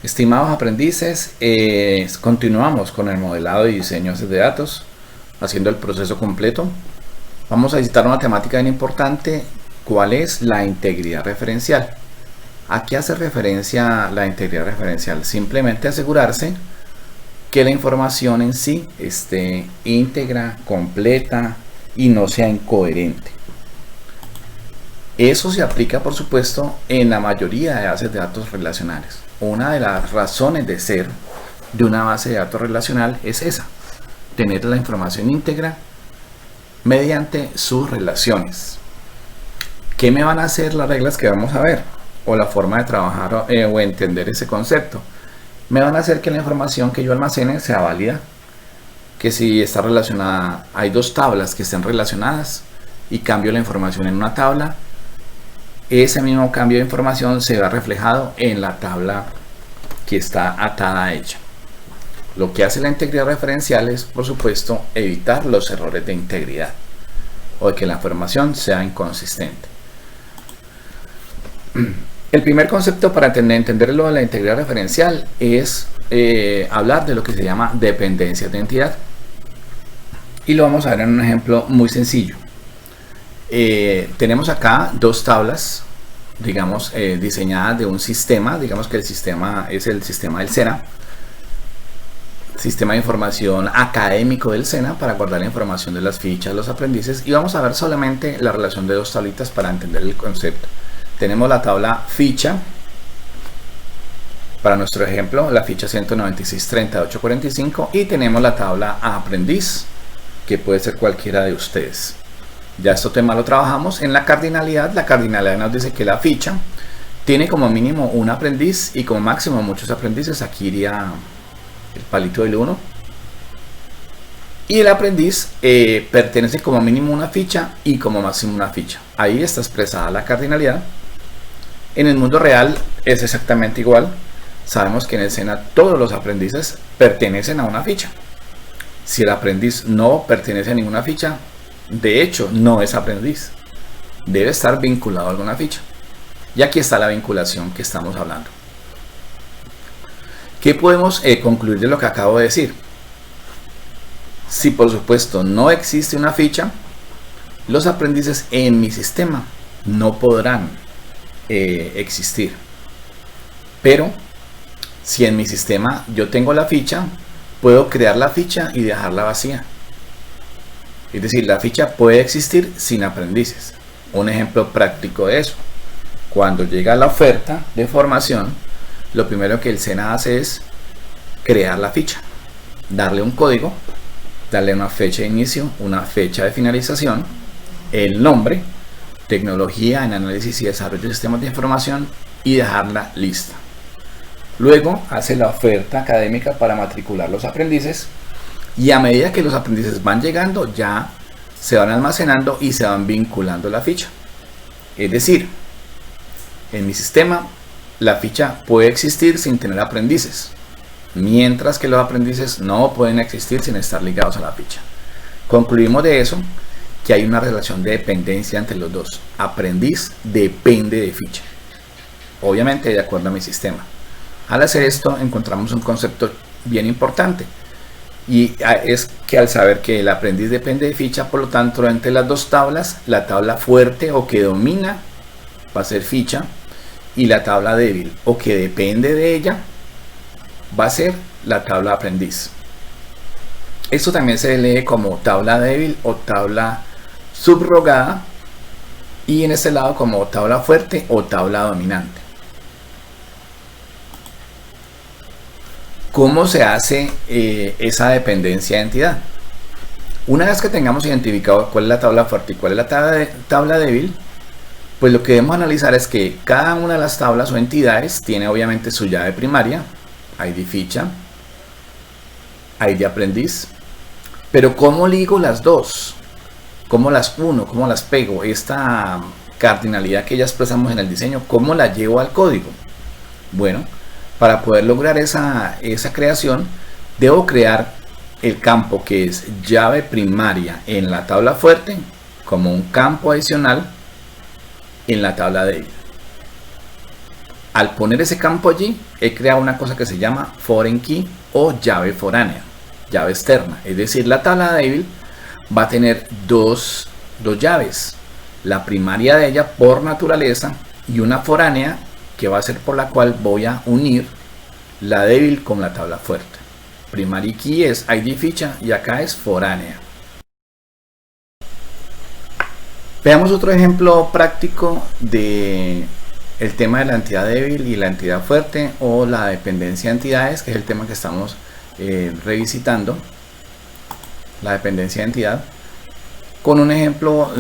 Estimados aprendices, continuamos con el modelado y diseño de datos, haciendo el proceso completo. Vamos a visitar una temática bien importante, ¿cuál es la integridad referencial? ¿A qué hace referencia la integridad referencial? Simplemente asegurarse que la información en sí esté íntegra, completa y no sea incoherente. Eso se aplica, por supuesto, en la mayoría de bases de datos relacionales. Una de las razones de ser de una base de datos relacional es esa, tener la información íntegra mediante sus relaciones. ¿Qué me van a hacer las reglas que vamos a ver? O la forma de trabajar o entender ese concepto. Me van a hacer que la información que yo almacene sea válida, que si está relacionada, hay dos tablas que estén relacionadas y cambio la información en una tabla, ese mismo cambio de información se va reflejado en la tabla que está atada a ella. Lo que hace la integridad referencial es, por supuesto, evitar los errores de integridad o de que la información sea inconsistente. El primer concepto para entender lo de la integridad referencial es hablar de lo que se llama dependencias de entidad. Y lo vamos a ver en un ejemplo muy sencillo. Tenemos acá dos tablas, digamos, diseñadas de un sistema. Digamos que el sistema es el sistema del SENA, sistema de información académico del SENA, para guardar la información de las fichas de los aprendices. Y vamos a ver solamente la relación de dos tablitas para entender el concepto. Tenemos la tabla ficha, para nuestro ejemplo, la ficha 196.38.45, y tenemos la tabla aprendiz, que puede ser cualquiera de ustedes. Ya este tema lo trabajamos en la cardinalidad. La cardinalidad nos dice que la ficha tiene como mínimo un aprendiz y como máximo muchos aprendices. Aquí iría el palito del 1. Y el aprendiz pertenece como mínimo una ficha y como máximo una ficha. Ahí está expresada la cardinalidad. En el mundo real es exactamente igual. Sabemos que en el SENA todos los aprendices pertenecen a una ficha. Si el aprendiz no pertenece a ninguna ficha, de hecho no es aprendiz, debe estar vinculado a alguna ficha. Y aquí está la vinculación que estamos hablando. ¿Qué podemos concluir de lo que acabo de decir? Si por supuesto no existe una ficha, los aprendices en mi sistema no podrán existir. Pero si en mi sistema yo tengo la ficha, puedo crear la ficha y dejarla vacía. Es decir, la ficha puede existir sin aprendices. Un ejemplo práctico de eso: cuando llega la oferta de formación, lo primero que el SENA hace es crear la ficha, darle un código, darle una fecha de inicio, una fecha de finalización, el nombre, tecnología en análisis y desarrollo de sistemas de información, y dejarla lista. Luego hace la oferta académica para matricular los aprendices, y a medida que los aprendices van llegando, ya se van almacenando y se van vinculando la ficha. Es decir, en mi sistema la ficha puede existir sin tener aprendices, mientras que los aprendices no pueden existir sin estar ligados a la ficha. Concluimos de eso que hay una relación de dependencia entre los dos. Aprendiz depende de ficha, obviamente de acuerdo a mi sistema. Al hacer esto encontramos un concepto bien importante, y es que al saber que el aprendiz depende de ficha, por lo tanto entre las dos tablas, la tabla fuerte o que domina va a ser ficha, y la tabla débil o que depende de ella va a ser la tabla aprendiz. Esto también se lee como tabla débil o tabla subrogada, y en este lado como tabla fuerte o tabla dominante. ¿Cómo se hace esa dependencia de entidad? Una vez que tengamos identificado cuál es la tabla fuerte y cuál es la tabla débil, pues lo que debemos analizar es que cada una de las tablas o entidades tiene obviamente su llave primaria, ID ficha, ID aprendiz, pero ¿cómo ligo las dos? ¿Cómo las uno? ¿Cómo las pego? Esta cardinalidad que ya expresamos en el diseño, ¿cómo la llevo al código? Bueno, para poder lograr esa creación, debo crear el campo que es llave primaria en la tabla fuerte como un campo adicional en la tabla débil. Al poner ese campo allí, he creado una cosa que se llama foreign key o llave foránea, llave externa. Es decir, la tabla débil va a tener dos llaves. La primaria de ella por naturaleza y una foránea que va a ser por la cual voy a unir la débil con la tabla fuerte. Primary key es ID ficha y acá es foránea. Veamos otro ejemplo práctico de el tema de la entidad débil y la entidad fuerte o la dependencia de entidades, que es el tema que estamos revisitando, la dependencia de entidad, con un ejemplo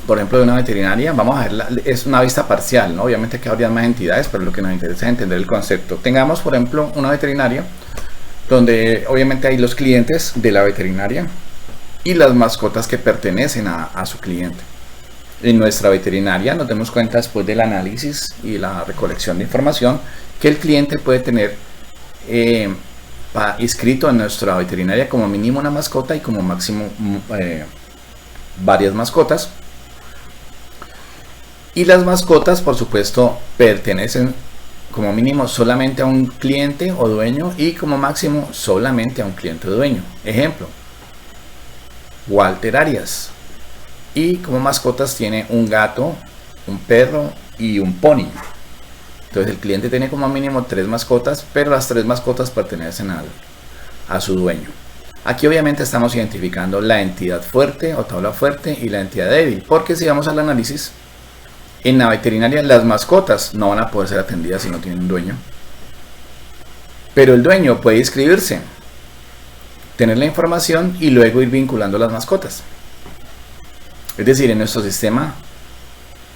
por ejemplo de una veterinaria. Vamos a ver, es una vista parcial, ¿no? Obviamente que habría más entidades, pero lo que nos interesa es entender el concepto. Tengamos por ejemplo una veterinaria donde obviamente hay los clientes de la veterinaria y las mascotas que pertenecen a su cliente. En nuestra veterinaria nos damos cuenta después del análisis y la recolección de información que el cliente puede tener inscrito en nuestra veterinaria como mínimo una mascota y como máximo varias mascotas. Y las mascotas, por supuesto, pertenecen como mínimo solamente a un cliente o dueño y como máximo solamente a un cliente o dueño. Ejemplo, Walter Arias. Y como mascotas tiene un gato, un perro y un pony. Entonces el cliente tiene como mínimo 3 mascotas, pero las 3 mascotas pertenecen a su dueño. Aquí obviamente estamos identificando la entidad fuerte o tabla fuerte y la entidad débil, porque si vamos al análisis, en la veterinaria las mascotas no van a poder ser atendidas si no tienen un dueño. Pero el dueño puede inscribirse, tener la información y luego ir vinculando las mascotas. Es decir, en nuestro sistema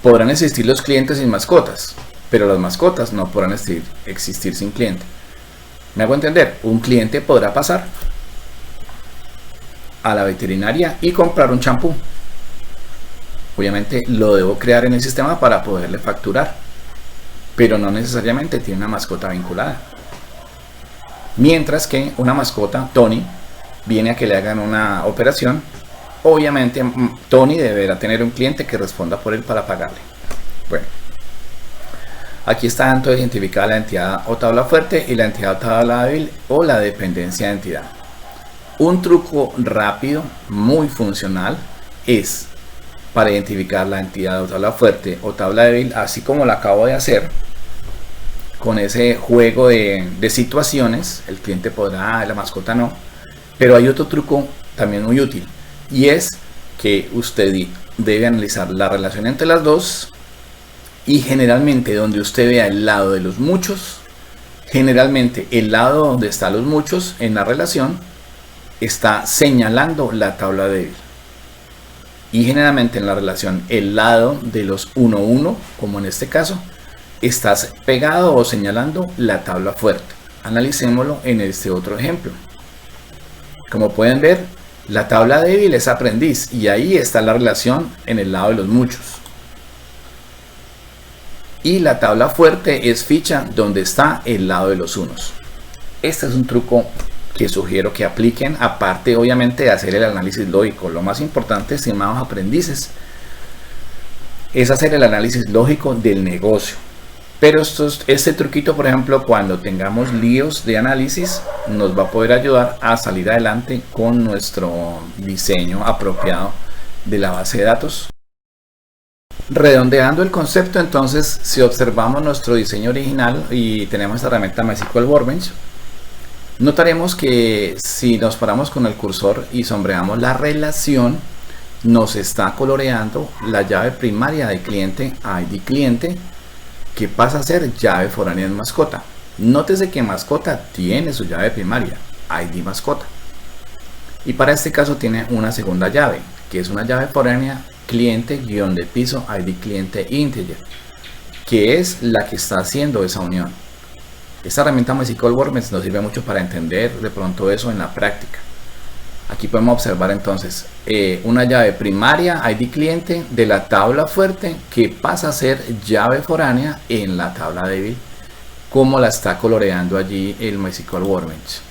podrán existir los clientes sin mascotas, pero las mascotas no podrán existir sin cliente. ¿Me hago entender? Un cliente podrá pasar a la veterinaria y comprar un champú. Obviamente lo debo crear en el sistema para poderle facturar, pero no necesariamente tiene una mascota vinculada. Mientras que una mascota, Tony, viene a que le hagan una operación. Obviamente Tony deberá tener un cliente que responda por él para pagarle. Bueno, aquí está entonces identificada la entidad o tabla fuerte y la entidad o tabla débil o la dependencia de entidad. Un truco rápido, muy funcional, es para identificar la entidad o tabla fuerte o tabla débil, así como lo acabo de hacer con ese juego de situaciones. El cliente podrá, la mascota no, pero hay otro truco también muy útil, y es que usted debe analizar la relación entre las dos, y generalmente donde usted vea el lado de los muchos, generalmente el lado donde están los muchos en la relación está señalando la tabla débil, y generalmente en la relación el lado de los 1-1, como en este caso, está pegado o señalando la tabla fuerte. Analicémoslo en este otro ejemplo. Como pueden ver, la tabla débil es aprendiz y ahí está la relación en el lado de los muchos. Y la tabla fuerte es ficha donde está el lado de los unos. Este es un truco que sugiero que apliquen, aparte obviamente de hacer el análisis lógico. Lo más importante, estimados aprendices, es hacer el análisis lógico del negocio. Pero este truquito, por ejemplo, cuando tengamos líos de análisis, nos va a poder ayudar a salir adelante con nuestro diseño apropiado de la base de datos. Redondeando el concepto, entonces, si observamos nuestro diseño original y tenemos esta herramienta MySQL Workbench, notaremos que si nos paramos con el cursor y sombreamos la relación, nos está coloreando la llave primaria de cliente, ID cliente, que pasa a ser llave foránea en mascota. Nótese que mascota tiene su llave primaria, ID mascota. Y para este caso tiene una segunda llave, que es una llave foránea cliente guión de piso ID cliente integer, que es la que está haciendo esa unión. Esta herramienta MySQL Workbench nos sirve mucho para entender de pronto eso en la práctica. Aquí podemos observar entonces una llave primaria ID cliente de la tabla fuerte que pasa a ser llave foránea en la tabla débil, como la está coloreando allí el MySQL Workbench.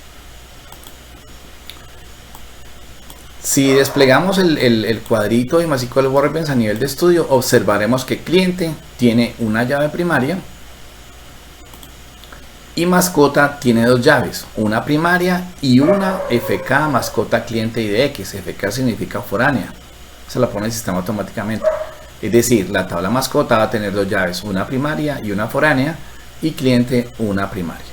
Si desplegamos el cuadrito de MySQL Workbench a nivel de estudio, observaremos que cliente tiene una llave primaria Y mascota tiene dos llaves, una primaria y una FK mascota cliente IDX. FK significa foránea, se la pone el sistema automáticamente. Es decir, la tabla mascota va a tener dos llaves, una primaria y una foránea, y cliente una primaria.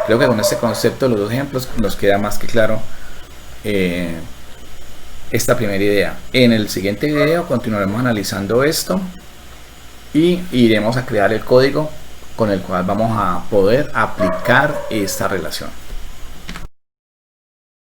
Creo que con este concepto, los dos ejemplos, nos queda más que claro esta primera idea. En el siguiente video continuaremos analizando esto y iremos a crear el código con el cual vamos a poder aplicar esta relación.